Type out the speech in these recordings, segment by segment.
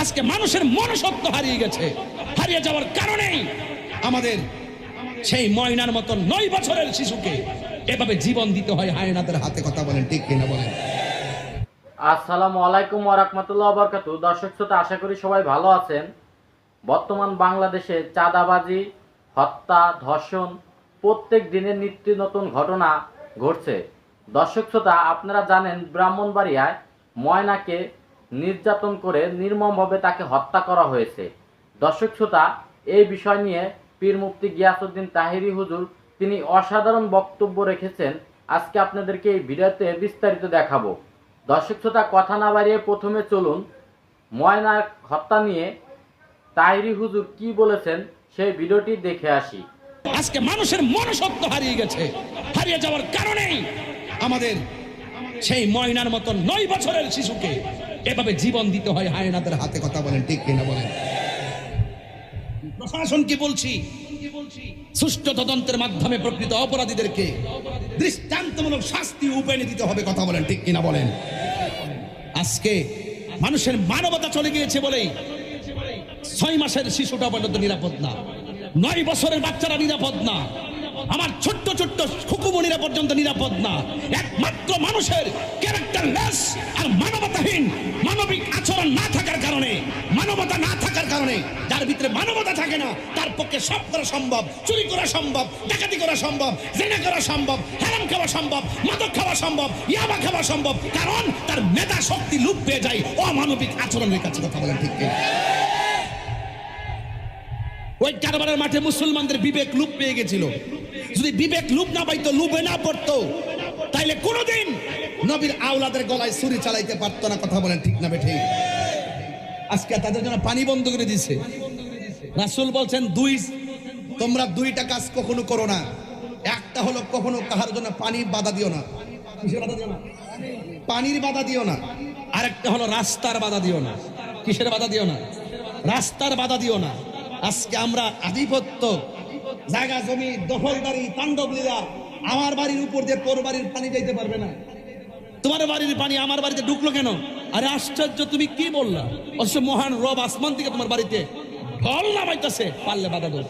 আজকে মানুষের মনুষ্যত্ব হারিয়ে গেছে। হারিয়ে যাওয়ার কারণেই আমাদের সেই ময়নার মতো 9 বছরের শিশুকে এভাবে জীবন দিতে হয় হায়নাদের হাতে। কথা বলেন ঠিক কিনা বলেন? আসসালামু আলাইকুম ওয়া রাহমাতুল্লাহি ওয়া বারাকাতুহু। দর্শক শ্রোতা, আশা করি সবাই ভালো আছেন। বর্তমান বাংলাদেশে চাঁদাবাজি, হত্যা, ধর্ষণ প্রত্যেক দিনের নিত্য নতুন ঘটনা ঘটছে। দর্শক শ্রোতা, আপনারা জানেন ব্রাহ্মণবাড়িয়ায় ময়নাকে নির্যাতন করে নির্মমভাবে তাকে হত্যা করা হয়েছে। দর্শক শ্রোতা, এই বিষয় নিয়ে পীর মুফতি গিয়াসউদ্দিন তাহেরি হুজুর তিনি অসাধারণ বক্তব্য রেখেছেন। আজকে আপনাদেরকে এই ভিডিওতে বিস্তারিত দেখাবো। দর্শক শ্রোতা, কথা না বাড়িয়ে প্রথমে চলুন ময়নার হত্যা নিয়ে তাহেরি হুজুর কি বলেছেন সেই ভিডিওটি দেখে আসি। আজকে মানুষের মনুষ্যত্ব হারিয়ে গেছে। হারিয়ে যাওয়ার কারণেই আমাদের সেই ময়নার মতো 9 বছরের শিশুকে এভাবে জীবন দিতে হয় হায়নাদের হাতে। কথা বলেন ঠিক কিনা বলেন? প্রশাসনকে বলছি, সুষ্ঠু তদন্তের মাধ্যমে প্রকৃত অপরাধীদেরকে দৃষ্টান্তমূলক শাস্তি উপায় দিতে হবে। কথা বলেন ঠিক কিনা বলেন? আজকে মানুষের মানবতা চলে গিয়েছে বলেই 6 মাসের শিশুটা পর্যন্ত নিরাপদ না, 9 বছরের বাচ্চারা নিরাপদ না, আমার ছোট্ট ছোট্ট খুকুমনিরা পর্যন্ত নিরাপদ না। একমাত্র মানুষের ক্যারেক্টারলেস আর মানবতাহীন মানবিক আচরণ না থাকার কারণে, মানবতা না থাকার কারণে, যার ভিতরে মানবতা থাকে না তার পক্ষে সব করা সম্ভব। চুরি করা সম্ভব, ডাকাতি করা সম্ভব, জেনা করা সম্ভব, হারাম খাওয়া সম্ভব, মাদক খাওয়া সম্ভব, ইয়াবা খাওয়া সম্ভব, কারণ তার মেধা শক্তি লুপ পেয়ে যায় অমানবিক আচরণের কাছে। কথা বলেন ঠিক কিনা? ওই কারবারের মাঠে মুসলমানদের বিবেক লুপ পেয়ে গেছিল। যদি বিবেক লুপ না পাইতো, লুপে না পড়তো, তাইলে কোনোদিন নবীর আওলাদের গলায় ছুরি চালাইতে পারতো না। কথা বলেন ঠিক না বেঠিক? আজকে তাদের জন্য পানি বন্ধ করে দিছে। রাসূল বলছেন তোমরা 2টা কাজ কখনো করো না। একটা হলো কখনো কাহার জন্য পানির বাধা দিও না। কিসের বাধা দিও না? পানির বাধা দিও না। আরেকটা হলো রাস্তার বাধা দিও না। কিসের বাধা দিও না? রাস্তার বাধা দিও না। আজকে আমরা আধিপত্য, জায়গা জমি দখলদারি, তাণ্ডব লীলা। আমার বাড়ির উপর দিয়ে তোর বাড়ির পানি যাইতে পারবে না, তোমার বাড়ির পানি আমার বাড়িতে ঢুকলো কেন? আরে আশ্চর্য, তুমি কি বললা? অবশ্য মহান রব আসমান থেকে তোমার বাড়িতে ঢল নামাইতেছে, পারলে বাধা দাও।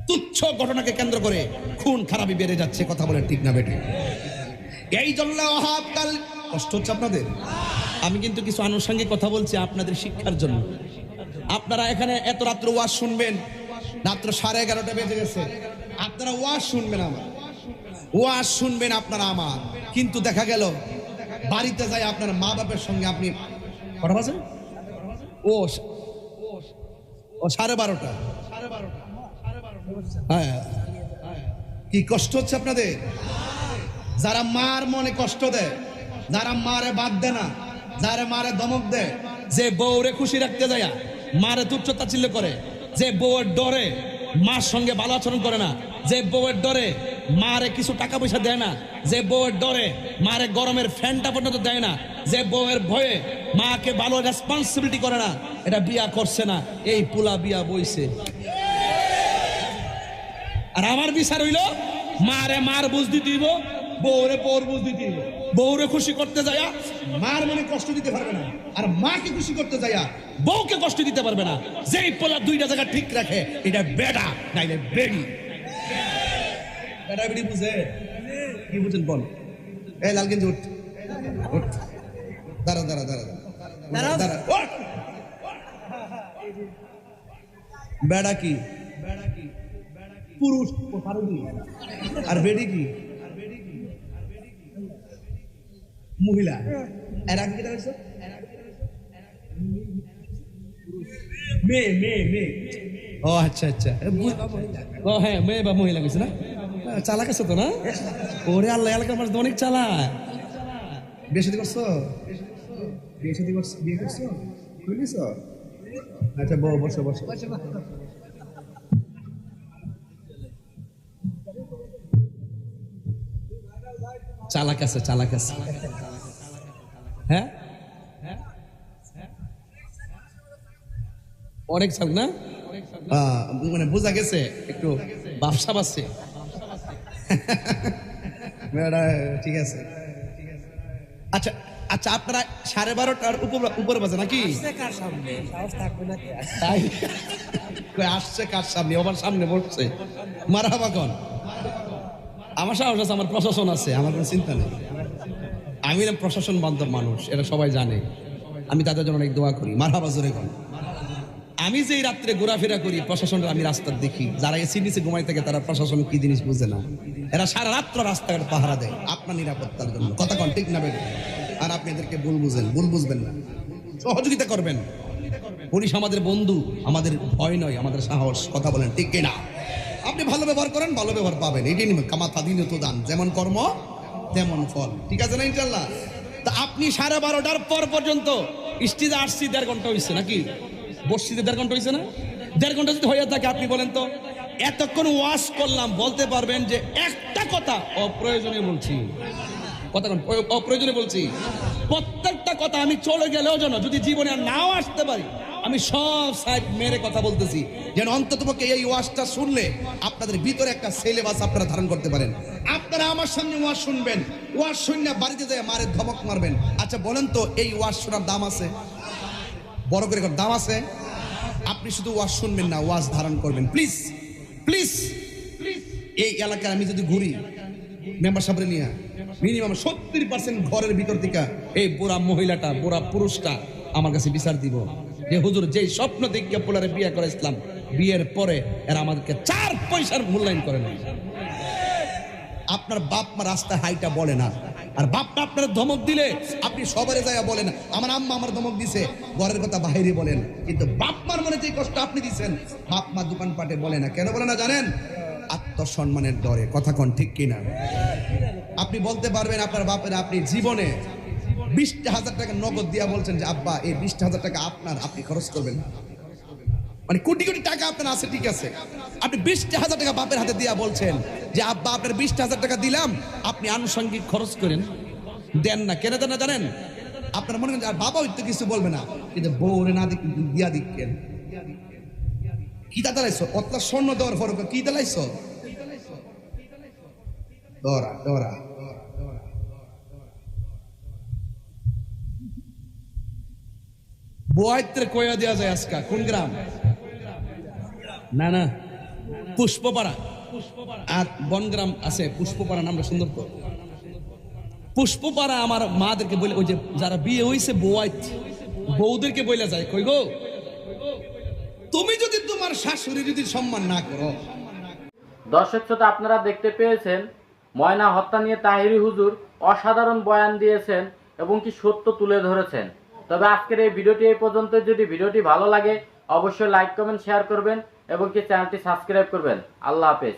তুচ্ছ ঘটনাকে কেন্দ্র করে খুন খারাপি বেড়ে যাচ্ছে। কথা বলে ঠিক না বেটে? এই জন্য অহাবকাল কষ্ট হচ্ছে আপনাদের। আমি কিন্তু কিছু আনুষঙ্গিক কথা বলছি আপনাদের শিক্ষার জন্য। আপনারা এখানে এত রাত্র ওয়াজ শুনবেন, রাত্র 11:30 বেজে গেছে, আপনারা ওয়াজ শুনবেন, আমার ওয়াজ শুনবেন আপনারা আমার। কিন্তু দেখা গেল বাড়িতে যাই আপনার মা বাপের সঙ্গে আপনি কটা বাজে? ও 12:30। হ্যাঁ, কি কষ্ট হচ্ছে আপনাদের? যারা মার মনে কষ্ট দেয়, যারা মারে বাদ দেয় না, যারা মারে ধমক দেয়, যে বউরে খুশি রাখতে যায় মারে তুচ্ছ তাচ্ছিল্য করে, যে বউয়ের ডরে মার সঙ্গে ভালো আচরণ করে না, যে বউয়ের ডরে মারে কিছু টাকা পয়সা দেয় না, যে বউয়ের ডরে মারে গরমের ফ্যানটা পর্যন্ত দেয় না, যে বউয়ের ভয়ে মাকে ভালো রেসপন্সিবিলিটি করে না, এটা বিয়া করছে না। এই পুলা বিয়া বইছে। আর আমার বিচার হইল মারে মার বুঝ দিতে দিব, বউরে বউর বুঝ দিতে দিব। বউরে খুশি করতে যায়া মার মনে কষ্ট দিতে পারবে না, আর মাকে খুশি করতে যায়া বউকে কষ্ট দিতে পারবে না। যেই পোলা 2টা জায়গা ঠিক রাখে এটা বেডা, নাইলে বেডি। বেডা বেডি বুঝে কি বুঝেন বল? এই লাল গেঞ্জি উঠ, উঠ, দাঁড়া দাঁড়া দাঁড়া দাঁড়া দাঁড়া, উঠ। বেডা কি? পুরুষ আর বেডি কি? মহিলা। এর আগে কেটা হয়েছে? মেয়ে মেয়ে মেয়ে। ও আচ্ছা আচ্ছা, ও হ্যাঁ, মেয়ে বা মহিলা গেছে না? চালাক আছে তো না? ওরে আল্লাহ, এলাকার মানুষ অনেক চালাক। বিয়ে শাদী করছো? বিয়ে শাদী করছো? বিয়ে করছো? বুঝলিস? আচ্ছা, বসো বসো। চালাক আছে, চালাক আছে। হ্যাঁ, অনেক চালাক না? মানে বোঝা গেছে একটু ব্যবসা আছে। ঠিক আছে। আচ্ছা, আচ্ছা আপনারা 12:30টার উপরে বাজে নাকি কার সামনে সাহস থাকবে না কি? তাই কই আসছে কার সামনে আমার সামনে বসছে মারহাবা কোন আমার সাহস আছে আমার প্রশাসন আছে আমার কোনো চিন্তা নেই আমি হলাম প্রশাসন বান্ধব মানুষ এটা সবাই জানে আমি তাদের জন্য অনেক দোয়া করি মারহাবা জোরে কোন আমি যে এই রাত্রে ঘোরাফেরা করি প্রশাসনরা আমি রাস্তার দেখি যারা এসি নিচে ঘুমাই থাকে তারা প্রশাসন কি জিনিস বুঝে না এরা সারা রাত্র রাস্তাঘাট পাহারা দেয় আপনার নিরাপত্তার জন্য কথা কোন ঠিক না বেটা আর আপনি এদেরকে ভুল বুঝবেন না সহযোগিতা করবেন পুলিশ আমাদের বন্ধু আমাদের ভয় নয় আমাদের সাহস কথা বলেন ঠিক কিনা আপনি ভালো ব্যবহার করেন ভালো ব্যবহার পাবেন এটাই নিবেন কামা তাদিন তো দান যেমন কর্ম তেমন ফল ঠিক আছে না ইনশাল্লাহ তা আপনি 12:30টার পর পর্যন্ত স্টেজে আসছি 1.5 ঘন্টা হয়েছে নাকি বসছিতে 1.5 ঘন্টা হয়েছে না 1.5 ঘন্টা যদি হয়ে থাকে আপনি বলেন তো এতক্ষণ ওয়াশ করলাম বলতে পারবেন যে একটা কথা অপ্রয়োজনীয় বলছি কথা কোন অপ্রয়োজনীয় বলছি প্রত্যেকটা কথা আমি চলে গেলেও যেন যদি জীবনে আর নাও আসতে পারি আমি সব সাইড মেরে কথা বলতেছি যেন অন্ততপক্ষে এই ওয়াজটা শুনলে আপনাদের ভিতরে একটা সিলেবাস আপনারা ধারণ করতে পারেন আপনারা আমার সামনে ওয়াজ শুনবেন ওয়াজ শুনে বাড়িতে যায় মারে ধমক মারবেন আচ্ছা বলেন তো এই ওয়াজ শোনার দাম আছে বড় করে দাম আছে আপনি শুধু ওয়াজ শুনবেন না ওয়াজ ধারণ করবেন প্লিজ প্লিজ এই এলাকায় আমি যদি ঘুরি মেম্বার সাহেবরে নিয়ে মিনিমাম 70% ঘরের ভিতর থেকে এই বুড়া মহিলাটা বুড়া পুরুষটা আমার কাছে বিচার দিব যে হুজুর যেই স্বপ্ন দেখে পোলারে বিয়ে করে ইসলাম বিয়ের পরে এরা আমাদেরকে 4 পয়সার মূল্যায়ন করে না আপনার বাপ মা রাস্তায় হাইটা বলে না আর বাপ মা আপনার ধমক দিলে আপনি সবারে যায় বলেন আমার আম্মা আমার ধমক দিছে ঘরের কথা বাইরে বলেন কিন্তু বাপ মার মনে যে কষ্ট আপনি দিচ্ছেন বাপ মা দোকানপাটে বলে না কেন বলে না জানেন আত্মসম্মানের ডরে কথা কোন ঠিক কিনা আপনি বলতে পারবেন আপনার বাপের আপনি জীবনে 20,000 টাকা নগদ দিয়া বলছেন যে আব্বা এই 20,000 টাকা আপনার আপনি খরচ করবেন মানে কোটি কোটি টাকা আপনার আছে ঠিক আছে আপনি 20,000 টাকা বাপের হাতে দিয়া বলছেন যে আব্বা আপনার 20,000 টাকা দিলাম আপনি আনুষঙ্গিক খরচ করেন দেন না কেন দেন না জানেন আপনার মনে করেন আর বাবা হইতে কিছু বলবে না কিন্তু বউরে না দিয়া দিকেন কি দাঁড়াইছো অতলা স্বর্ণ দেওয়ার ফরক কি দাঁড়াইছো ডরা ডরা বোয়াইত্রে কয়া দেওয়া যায় আজকা কোন গ্রাম না না পুষ্পপাড়া আর বনগ্রাম আছে পুষ্পপাড়া নামটা সুন্দর তো পুষ্পপাড়া আমার মাদেরকে বলে ওই যে যারা বিয়ে হইছে বোয়াইত বউদেরকে বলে যায় কই গো তুমি যদি তোমার শাশুড়ি যদি সম্মান না করো দর্শক শ্রোতা আপনারা দেখতে পেয়েছেন ময়না হত্যা নিয়ে তাহিরি হুজুর অসাধারণ বয়ান দিয়েছেন এবং কি সত্য তুলে ধরেছেন তবে আজকের এই ভিডিওটি এই পর্যন্ত যদি ভিডিওটি ভালো লাগে অবশ্যই লাইক কমেন্ট শেয়ার করবেন এবং কি চ্যানেলটি সাবস্ক্রাইব করবেন আল্লাহ হাফেজ